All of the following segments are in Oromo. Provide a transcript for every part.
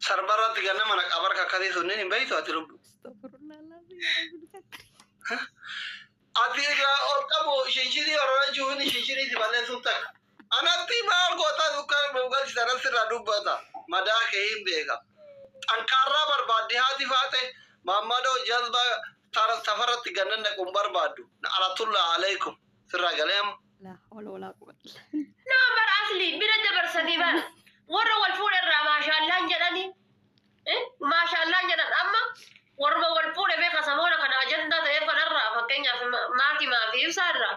Sarbarat ganna mana kabar kakadi sunni baitu atilu. Atira orkabo shinshiri orana juhuni shinshiri di balen sultak. Anati mal kota dukkan bogal sana siradu bata. Mada kehin bega. Ankara barbadi hati fate. Mamado jazba tara safarat ganna na kumbar badu. Na alatullah alaikum. Sirra galem. La hawla wala quwwata. Number asli bila dabar sadiban. Warra wal fuudhe irraa maashaallaan jedhani maashaallaan jedhan amma warra wal fuudhe beeka samoona kana ajandaa ta'eef kanarraa fakkeenyaaf maakii maafi ibsaa irraa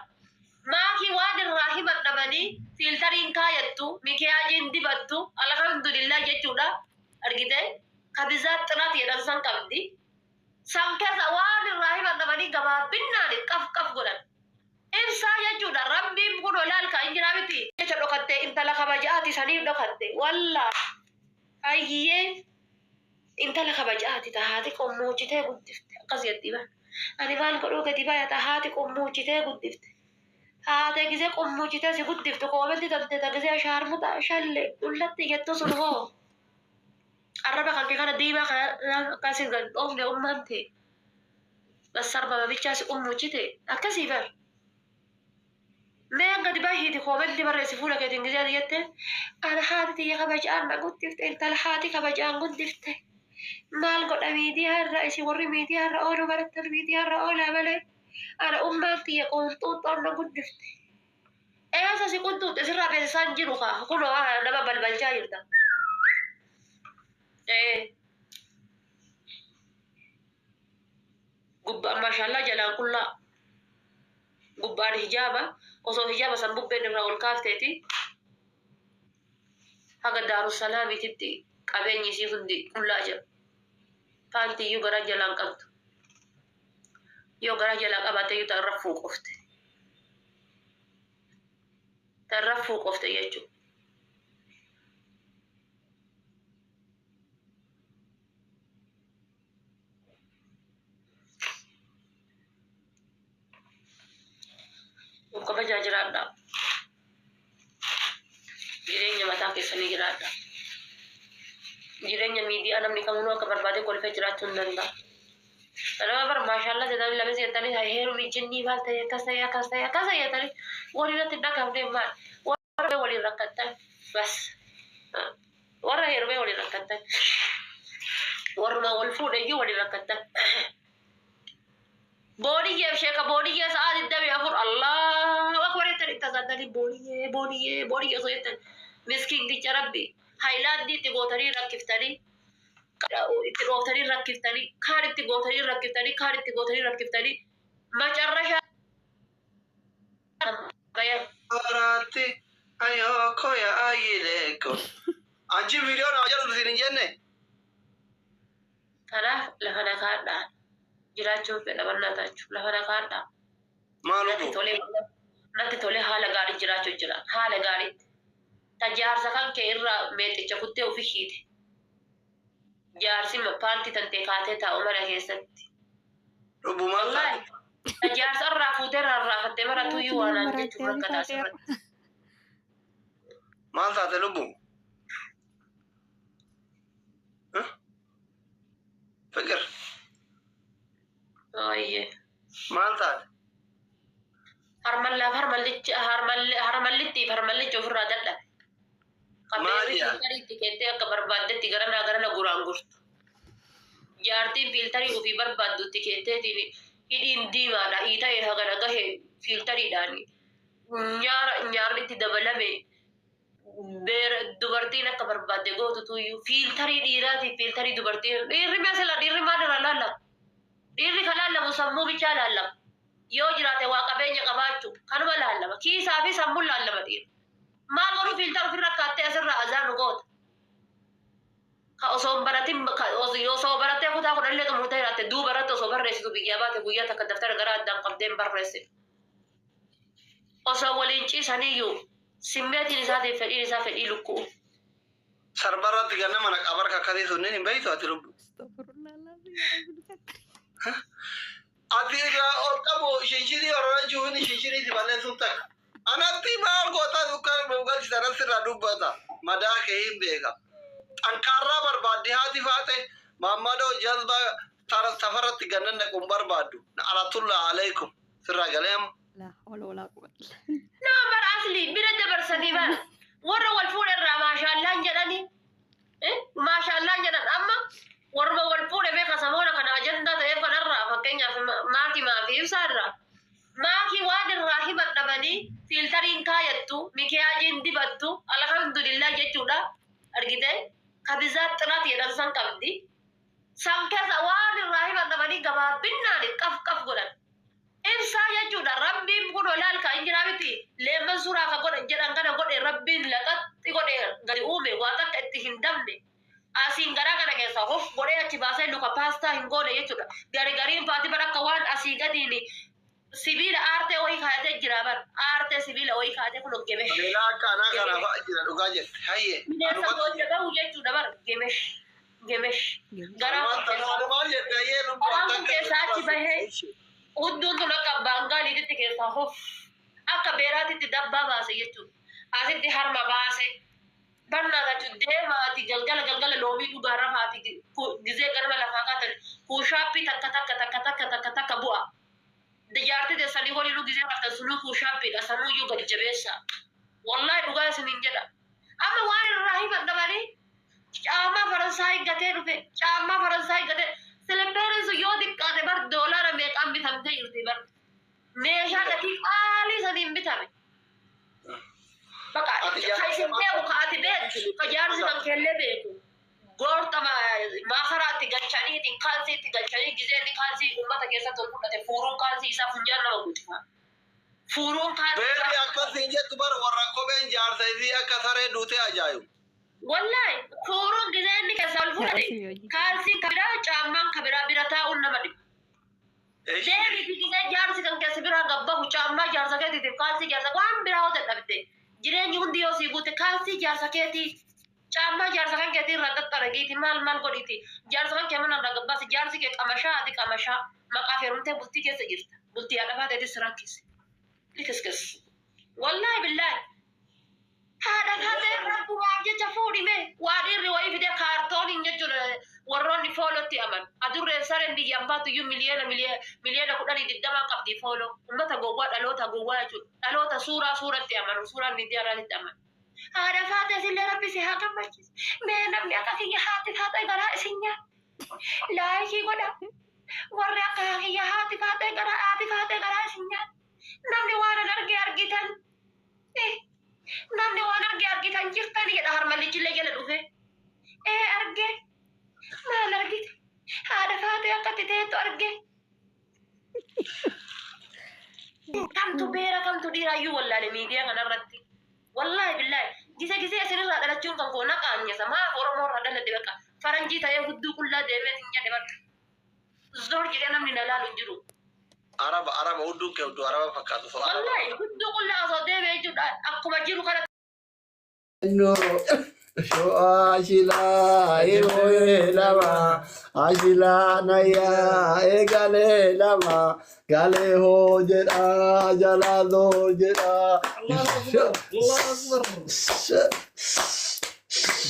maakii waan irraa himan dhabanii fiiltariin kaayattu mikiyaajiin dibattu alhamdulillah jechuudha argite kabizaat xinaat jedhan san qabdi san keessa waan irraa himan dhabanii gabaabbinaan qaf godhan ibsaa jechuudha rabbiin kun olaalka injiraa miti jecha dhokatte intala kabajaati saniif dhokatte walla ayyee intala kabajaati tahaati qommuuchitee guddifte akkas jedhiba ani maal godhuu gadi baya tahaati qommuuchitee guddifte haate gisee qommuuchitee si guddifte koomenti tante tagisee shaarmuta shalle ullatti jettu sun hoo arraba kan kee kana diimaa kana akkasin gad dhoofne ummante bassarbaba bichaa si qommuuchite akkasii bar ما قد باهي تقومت لي مرة سفولة كده إنجليزية ديته أنا حاتي يا خبجان ما قلت فت أنت لحاتي خبجان قلت فت ما لقول أميديها الرئيس وري ميديها الرئول وبرت الميديها الرئول عمله أنا أمتي يقول طوط أنا قلت فت إيه أساسي كنت تسرع بإنسان جنوخا كله أنا ما بالبلجاير ده إيه قب ما شاء الله جلان كلها قبان حجابة وصو حجابة سنبوك بين الرأول كافتيتي هكا دار السلام تبتي قبين يسيفن دي كل أجب فانتي يو غرا جلان قبط يو غرا جلان قبطي يو ترفو قفت ترفو قفت يجو kabaja jiraadha jireenya mataa keessanii jiraadha jireenya miidiyaa namni kamuu akka barbaade kolfee jiraachuu hin danda'a kanama bar maashaallah jedhanii lama seentanii heerumni jinnii maal ta'e akkas ta'e jedhanii waliin irratti dhagamnee maal warra waliin rakkattan bas warra heerumee waliin rakkattan warruma wal fuudheyyuu waliin rakkattan بونيه بشيكا بونيه سعاد الدم يفر الله أكبر يتري تصدقني بونيه صيتن مسكين دي ربي هايلاند دي تقوتري ركفتني تقوتري ركفتني كارت تقوتري ركفتني كارت تقوتري ركفتني ما جرشا غير أراتي أيوة كويا أيلكو أنجي فيديو ناجر لسين جنة أنا لهنا كاردا jiraachuu fedha barnaataachu lafa dhaqaadha natti tole haala gaarii jiraachuu jira haala gaariitti tajaarsa kan kee irraa meexicha kuttee ofi hiite jaarsi paantii tantee kaatee taa'u mana keessatti tajaarsa irraa fuutee irraa raafattee maratu iyyuu waanaan jechuun rakkataa asirratti maal taate lubbu fikir Oye. Mantap. Harmallitti ofirraa dadha. Qabeenyi fiiltarii tikeettee akka barbaaddetti gara guraan gurtu. Jaartiin fiiltarii ofii barbaaddu tikeetteetiin hidhiin diimaadha. Hiita'ee hagana gahe fiiltariidhaan nyaarri itti dabalame dubartiin akka barbaadde gootutu iyyuu fiiltarii dhiiraatiif fiiltarii dubartiin dhiirri meesila dhiirri maalirra laallaba. Dhiirri kan laallabu sammuu bichaa laallaba. Yoo jiraate waa qabeenya qabaachuu kanuma laallaba. Kiisaa fi sammuun laallaba dhiirri. Maal godhu fiiltara ofirra akkaattee asirraa azaanu goota. Ka osoo barattee kutaa kudhanillee xumurtee jiraatte duuba irratti osoo barreessitu biyyaa baate guyyaa takka daftara gara addaan qabdeen barreesse. Osoo waliin ciisaniyyuu simmeetiin isaatiin fedhiin isaa fedhii lukkuu. Sarbaratti ganna mana qabar kakkatee sunniin hin beektu ati lubbu. Ati irraa ol qabu shinshiri orana juhuni shinshiri dibalee sun takka. Anatti maal goota dukkaan bogalchi sanas irraa dubbata. Madaa kee hin beeka. Ankarraa barbaadde haati faate Maammadoo jalba safaratti gannan naquun barbaaddu. Alatullaa alaikum. Sirraa galeem. لا حول ولا قوة إلا نمبر أصلي بلد برسني بس ورا والفول الرا ما شاء الله جناني ما شاء الله جنان أما ورا والفول بيك سمونا كنا أجندة تيفن الرا فكينيا في ماكي ما في سارة ماكي واد الراهي بتبني فلترين كايتو مكياجين دبتو الحمد لله جتودا أرجعي خبزات ترى يدرسان كبدي سامكة واد الراهي بتبني جباب بنادي كف كف قرن إنسان يجود ربي بقول لال كإنجيل أبتي لما سورة كقول جدًا كنا قول ربي لقط تقول غادي أومي واتك تهندمني أسين غرا كنا كيسا خوف قول أتباسي لوكا باستا هنقول يجود غاري باتي برا كوان أسين غاديني سبيل آرته أوي خاطر جرابر آرته سبيل أوي خاطر كلو جمش بلا كنا فاجر لوكاجت هاي من سبب جدا وجود دبر جمش غرا كيسا تبهي Udun tu nak bangga ni tu tiga sahof. Aka berat itu dabba bahasa itu. Asyik di harma bahasa. Barna dah jude mati galgal lobi tu garah hati. Gize garah lafaka tu. Kushapi tak kata kabua. Dijarti desa ni holi lu gize kata sulu kushapi. Asanu yu gadi jabesa. Wallahi bukan seninjada. Ama wani rahim anda bani. Ama Faransai gate rupe. Ama Faransai gate. Seleperes yo dikkate bar dollar me kam bitamte yurti bar mesha gati ali sadim bitame baka kayse tebu ka atibe ka jarsi kan kelle beku gorta ma kharati gachani tin kalsi tin gachani gizeni kalsi ummata kesa to kudate furun kalsi isa funjana magutfa furun kalsi beri akasinje tubar warako ben jarsa izi akasare dute ajayu wallahi furun gizeni kasal fudate kalsi kabira chaman kabira birata unnamadi devi tikize jarsi kan kasbira gabba hu chamma jarsa ke tite kalsi jarsa wan bira hote dabte jireni hundi osi gute kalsi jarsa ke ti chamma jarsa kan ke ti radat taragi ti mal goditi jarsa kan kemana gabba si jarsi ke kamasha maqaferunte bulti ke sejirta bulti ada fate ti sirakis likes wallahi billahi هذا ربو واجه جفوري مه وادي رواي في ده كارتون إنجا جل وروني فولو تي أمان أدور رسالة دي يامباتو يو مليان أكون دي دما كابدي فولو أما تجوّا ألو تجوّا جل ألو تسورة تي أمان سورة ندي أراد تأمان هذا فاتح سيل ربي سها كم بس من نبي أكاكي هاتي غرا سينيا لا شيء قدا ورا أكاكي هاتي غرا سينيا نبي وانا نرجع أرجيتان namni waan argite kan jirtan jedha harmalli jille jala dhufe arge maal argite haadha faate akkatti teettu arge kamtu beera kamtu dhiiraayyuu wallaale miidiyaa kanarratti wallahi billahi gise isinirraa dhalachuun kan koo naqaanyesa maa oromoo irraa dhaladhe bakka faranjii ta'ee hudduu qullaa deemee hin jedhe bakka zoor jedhee namni na laalu hin jiru Araba hudduu kee hudduu araba fakkaatu so wallahi hudduu qullaa osoo deemee jechuudha akkuma jiru kana No, so ashila ehoe lama, ashila naya egale lama, gale ho jeda jala do jeda.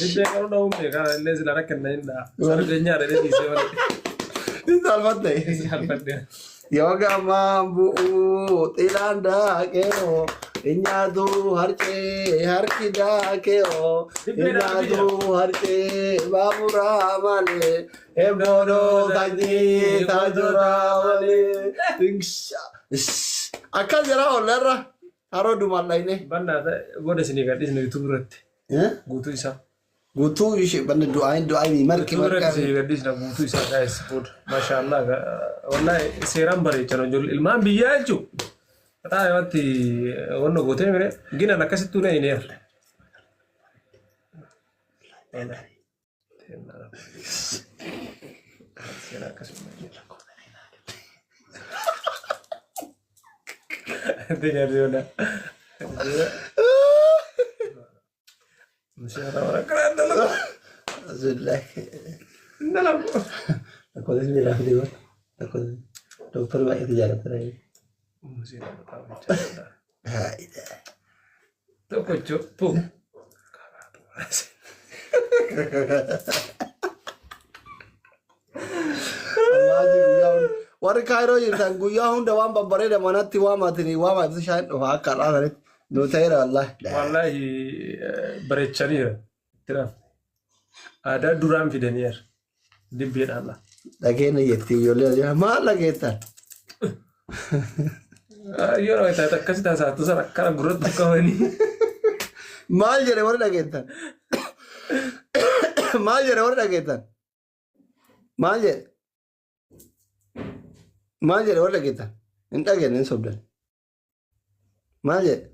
Dede kalau dah umur kan, les lara kena inda. Sarjanya ada di sini. Itu almat deh. Almat dia. Yoga mambu tilanda keo. Inyadu harce harkida keo. Inyadu harce babura male. Ebono kaji tajura male. Akal jara olerra. Haro dumal ini. Banda ada, gua di sini kan di sini itu berat. Gutu isa. Gutu ishi banda doain ni marki berat sih kan di sini gutu isa guys. Put, masya Allah. Wallahi seram beri channel jul ilman biya ju. Kata ayat ono gutu mere. Gina nak kasih tuna ini ya. Enak. Saya kasih. Tinggal dia udah. Masih orang keren dalam. Alhamdulillah. Dalam. Aku dah bilang dia. Aku dokter baik itu jalan terakhir. Masih tahu bicara. Hai. Tuh kocok tuh. warri kaayiroo jirtan guyyaa hunda waan babbareeda manatti waamatanii waamatu shaan dhufa akka dhaasanitti nu ta'eera wallahi bareechaniira tiraaf aadaa duraan fidaniira dibbeedhaan la dhageenya jetti ijoollee maal dhageettan yeroo itti akkasitti haasaatu sana akkana gurratti qabanii maal jedhe warri dhageettan maal jedhe warri dhageettan maal jedhe warri dhageettan hin dhageenye hin sobdan maal jedhe